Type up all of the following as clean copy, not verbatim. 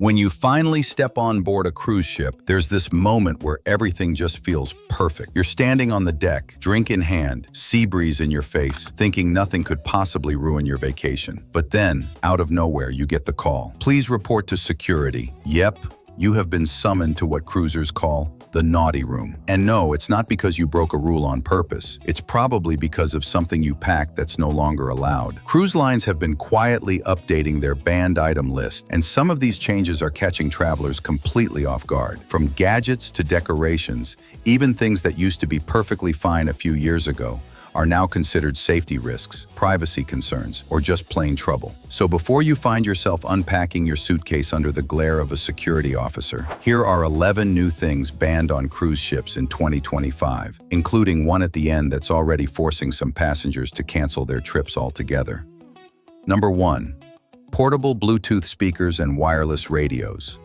When you finally step on board a cruise ship, there's this moment where everything just feels perfect. You're standing on the deck, drink in hand, sea breeze in your face, thinking nothing could possibly ruin your vacation. But then, out of nowhere, you get the call. Please report to security. Yep, you have been summoned to what cruisers call the naughty room. And no, it's not because you broke a rule on purpose. It's probably because of something you packed that's no longer allowed. Cruise lines have been quietly updating their banned item list, and some of these changes are catching travelers completely off guard. From gadgets to decorations, even things that used to be perfectly fine a few years ago are now considered safety risks, privacy concerns, or just plain trouble. So before you find yourself unpacking your suitcase under the glare of a security officer, here are 11 new things banned on cruise ships in 2025, including one at the end that's already forcing some passengers to cancel their trips altogether. Number 1. Portable Bluetooth speakers and wireless radios.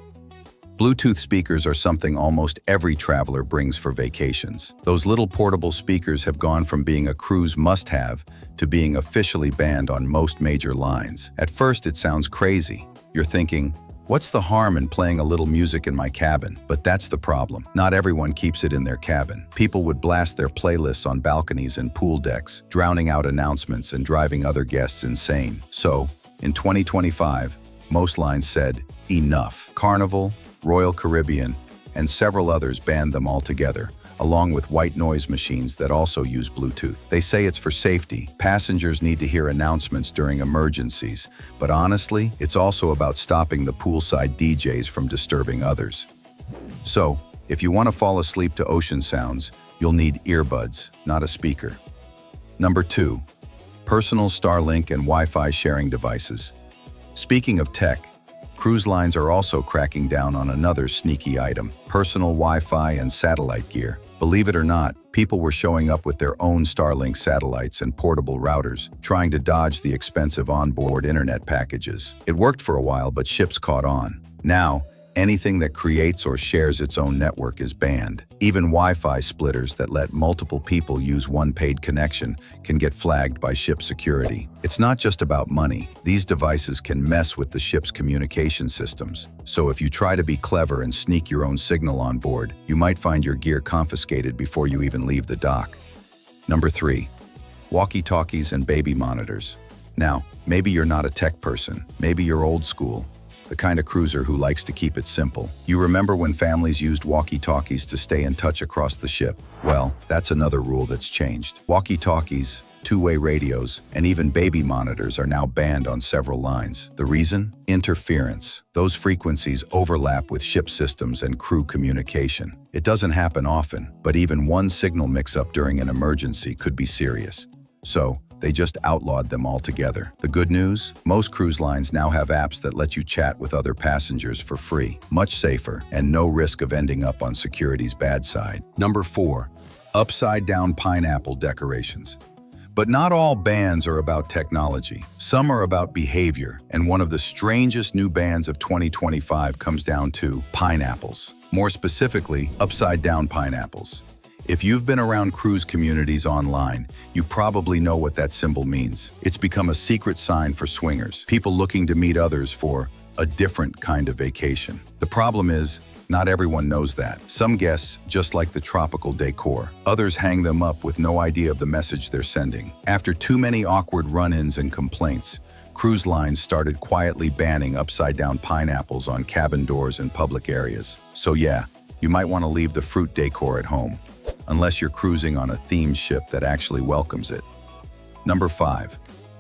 Bluetooth speakers are something almost every traveler brings for vacations. Those little portable speakers have gone from being a cruise must-have to being officially banned on most major lines. At first, it sounds crazy. You're thinking, what's the harm in playing a little music in my cabin? But that's the problem. Not everyone keeps it in their cabin. People would blast their playlists on balconies and pool decks, drowning out announcements and driving other guests insane. So, in 2025, most lines said, enough. Carnival, Royal Caribbean, and several others banned them altogether, along with white noise machines that also use Bluetooth. They say it's for safety. Passengers need to hear announcements during emergencies, but honestly, it's also about stopping the poolside DJs from disturbing others. So, if you want to fall asleep to ocean sounds, you'll need earbuds, not a speaker. Number 2. Personal Starlink and Wi-Fi sharing devices. Speaking of tech, cruise lines are also cracking down on another sneaky item: personal Wi-Fi and satellite gear. Believe it or not, people were showing up with their own Starlink satellites and portable routers, trying to dodge the expensive onboard internet packages. It worked for a while, but ships caught on. Now, anything that creates or shares its own network is banned. Even Wi-Fi splitters that let multiple people use one paid connection can get flagged by ship security. It's not just about money. These devices can mess with the ship's communication systems. So if you try to be clever and sneak your own signal on board, you might find your gear confiscated before you even leave the dock. Number 3. Walkie-talkies and baby monitors. Now, maybe you're not a tech person. Maybe you're old school, the kind of cruiser who likes to keep it simple. You remember when families used walkie-talkies to stay in touch across the ship? Well, that's another rule that's changed. Walkie-talkies, two-way radios, and even baby monitors are now banned on several lines. The reason? Interference. Those frequencies overlap with ship systems and crew communication. It doesn't happen often, but even one signal mix-up during an emergency could be serious. So, they just outlawed them altogether. The good news? Most cruise lines now have apps that let you chat with other passengers for free. Much safer, and no risk of ending up on security's bad side. Number 4. Upside-down pineapple decorations. But not all bans are about technology. Some are about behavior, and one of the strangest new bans of 2025 comes down to pineapples. More specifically, upside-down pineapples. If you've been around cruise communities online, you probably know what that symbol means. It's become a secret sign for swingers, people looking to meet others for a different kind of vacation. The problem is, not everyone knows that. Some guests just like the tropical decor. Others hang them up with no idea of the message they're sending. After too many awkward run-ins and complaints, cruise lines started quietly banning upside-down pineapples on cabin doors in public areas. So yeah, you might want to leave the fruit decor at home, unless you're cruising on a themed ship that actually welcomes it. Number 5.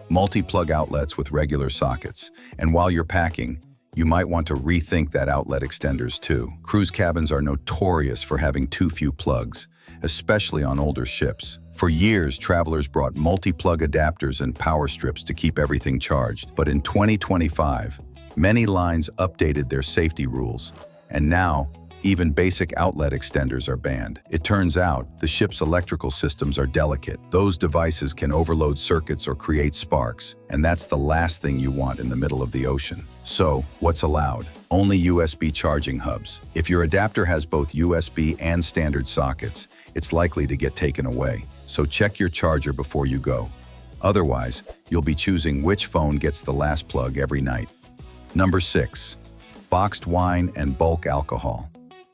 Multiplug outlets with regular sockets. And while you're packing, you might want to rethink that outlet extenders too. Cruise cabins are notorious for having too few plugs, especially on older ships. For years, travelers brought multi-plug adapters and power strips to keep everything charged. But in 2025, many lines updated their safety rules, and now, even basic outlet extenders are banned. It turns out, the ship's electrical systems are delicate. Those devices can overload circuits or create sparks, and that's the last thing you want in the middle of the ocean. So, what's allowed? Only USB charging hubs. If your adapter has both USB and standard sockets, it's likely to get taken away. So check your charger before you go. Otherwise, you'll be choosing which phone gets the last plug every night. Number 6. boxed wine and bulk alcohol.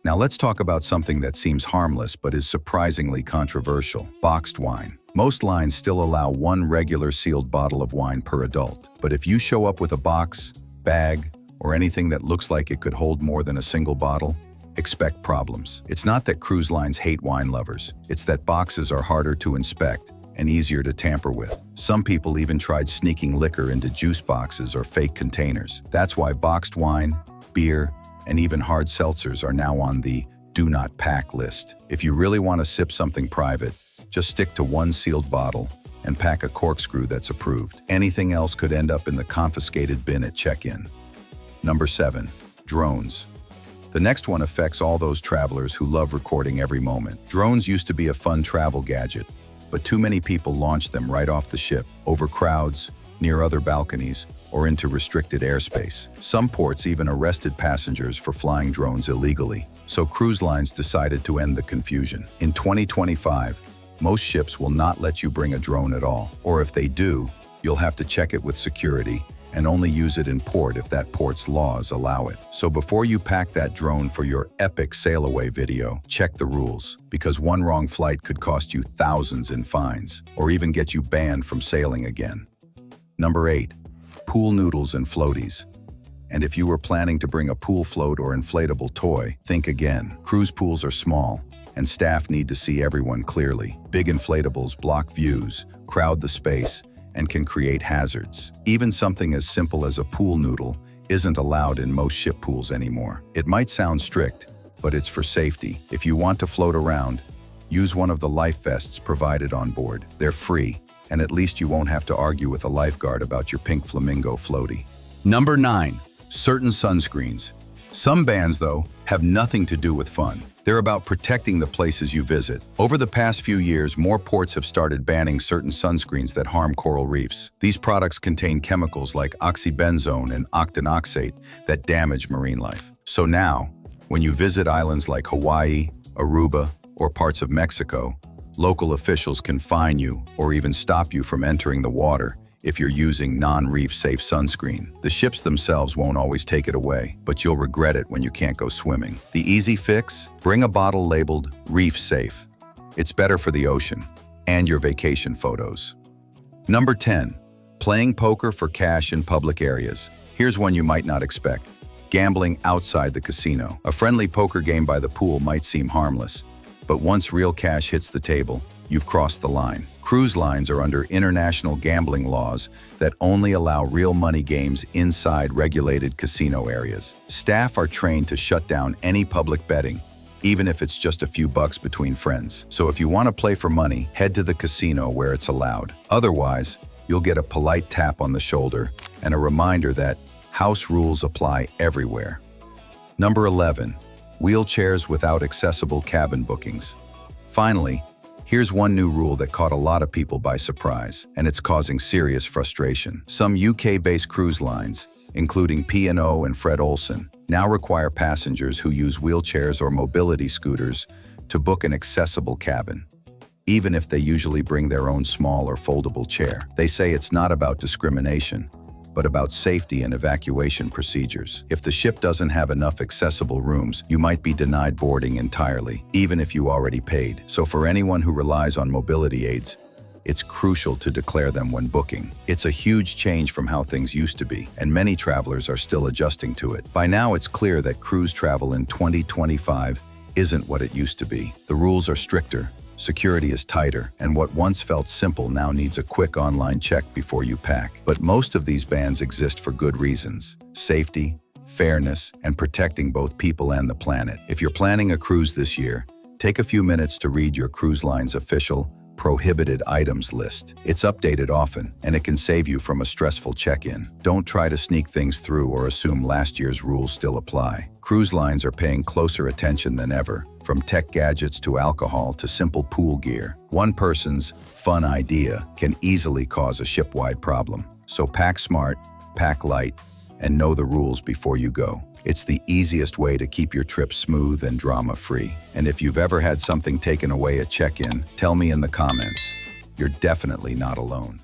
Now let's talk about something that seems harmless but is surprisingly controversial: boxed wine. Most lines still allow one regular sealed bottle of wine per adult, but if you show up with a box, bag, or anything that looks like it could hold more than a single bottle, expect problems. It's not that cruise lines hate wine lovers, it's that boxes are harder to inspect and easier to tamper with. Some people even tried sneaking liquor into juice boxes or fake containers. That's why boxed wine, beer, and even hard seltzers are now on the do not pack list. If you really want to sip something private, just stick to one sealed bottle and pack a corkscrew that's approved. Anything else could end up in the confiscated bin at check-in. Number 7. Drones. The next one affects all those travelers who love recording every moment. Drones used to be a fun travel gadget, but too many people launched them right off the ship, over crowds, near other balconies, or into restricted airspace. Some ports even arrested passengers for flying drones illegally, so cruise lines decided to end the confusion. In 2025, most ships will not let you bring a drone at all, or if they do, you'll have to check it with security and only use it in port if that port's laws allow it. So before you pack that drone for your epic sail-away video, check the rules, because one wrong flight could cost you thousands in fines, or even get you banned from sailing again. Number 8. Pool noodles and floaties. And if you were planning to bring a pool float or inflatable toy, think again. Cruise pools are small, and staff need to see everyone clearly. Big inflatables block views, crowd the space, and can create hazards. Even something as simple as a pool noodle isn't allowed in most ship pools anymore. It might sound strict, but it's for safety. If you want to float around, use one of the life vests provided on board. They're free, and at least you won't have to argue with a lifeguard about your pink flamingo floaty. Number 9. Certain sunscreens. Some bans, though, have nothing to do with fun. They're about protecting the places you visit. Over the past few years, more ports have started banning certain sunscreens that harm coral reefs. These products contain chemicals like oxybenzone and octinoxate that damage marine life. So now, when you visit islands like Hawaii, Aruba, or parts of Mexico, local officials can fine you or even stop you from entering the water if you're using non-reef safe sunscreen. The ships themselves won't always take it away, but you'll regret it when you can't go swimming. The easy fix? Bring a bottle labeled reef safe. It's better for the ocean and your vacation photos. Number 10. Playing poker for cash in public areas. Here's one you might not expect: gambling outside the casino. A friendly poker game by the pool might seem harmless, but once real cash hits the table, you've crossed the line. Cruise lines are under international gambling laws that only allow real money games inside regulated casino areas. Staff are trained to shut down any public betting, even if it's just a few bucks between friends. So if you want to play for money, head to the casino where it's allowed. Otherwise, you'll get a polite tap on the shoulder and a reminder that house rules apply everywhere. Number 11. Wheelchairs without accessible cabin bookings. Finally, here's one new rule that caught a lot of people by surprise, and it's causing serious frustration. Some UK-based cruise lines, including P&O and Fred Olsen, now require passengers who use wheelchairs or mobility scooters to book an accessible cabin, even if they usually bring their own small or foldable chair. They say it's not about discrimination, but about safety and evacuation procedures. If the ship doesn't have enough accessible rooms, you might be denied boarding entirely, even if you already paid. So for anyone who relies on mobility aids, it's crucial to declare them when booking. It's a huge change from how things used to be, and many travelers are still adjusting to it. By now, it's clear that cruise travel in 2025 isn't what it used to be. The rules are stricter, security is tighter, and what once felt simple now needs a quick online check before you pack. But most of these bans exist for good reasons: safety, fairness, and protecting both people and the planet. If you're planning a cruise this year, take a few minutes to read your cruise line's official prohibited items list. It's updated often, and it can save you from a stressful check-in. Don't try to sneak things through or assume last year's rules still apply. Cruise lines are paying closer attention than ever, from tech gadgets to alcohol to simple pool gear. One person's fun idea can easily cause a ship-wide problem. So pack smart, pack light, and know the rules before you go. It's the easiest way to keep your trip smooth and drama-free. And if you've ever had something taken away at check-in, tell me in the comments. You're definitely not alone.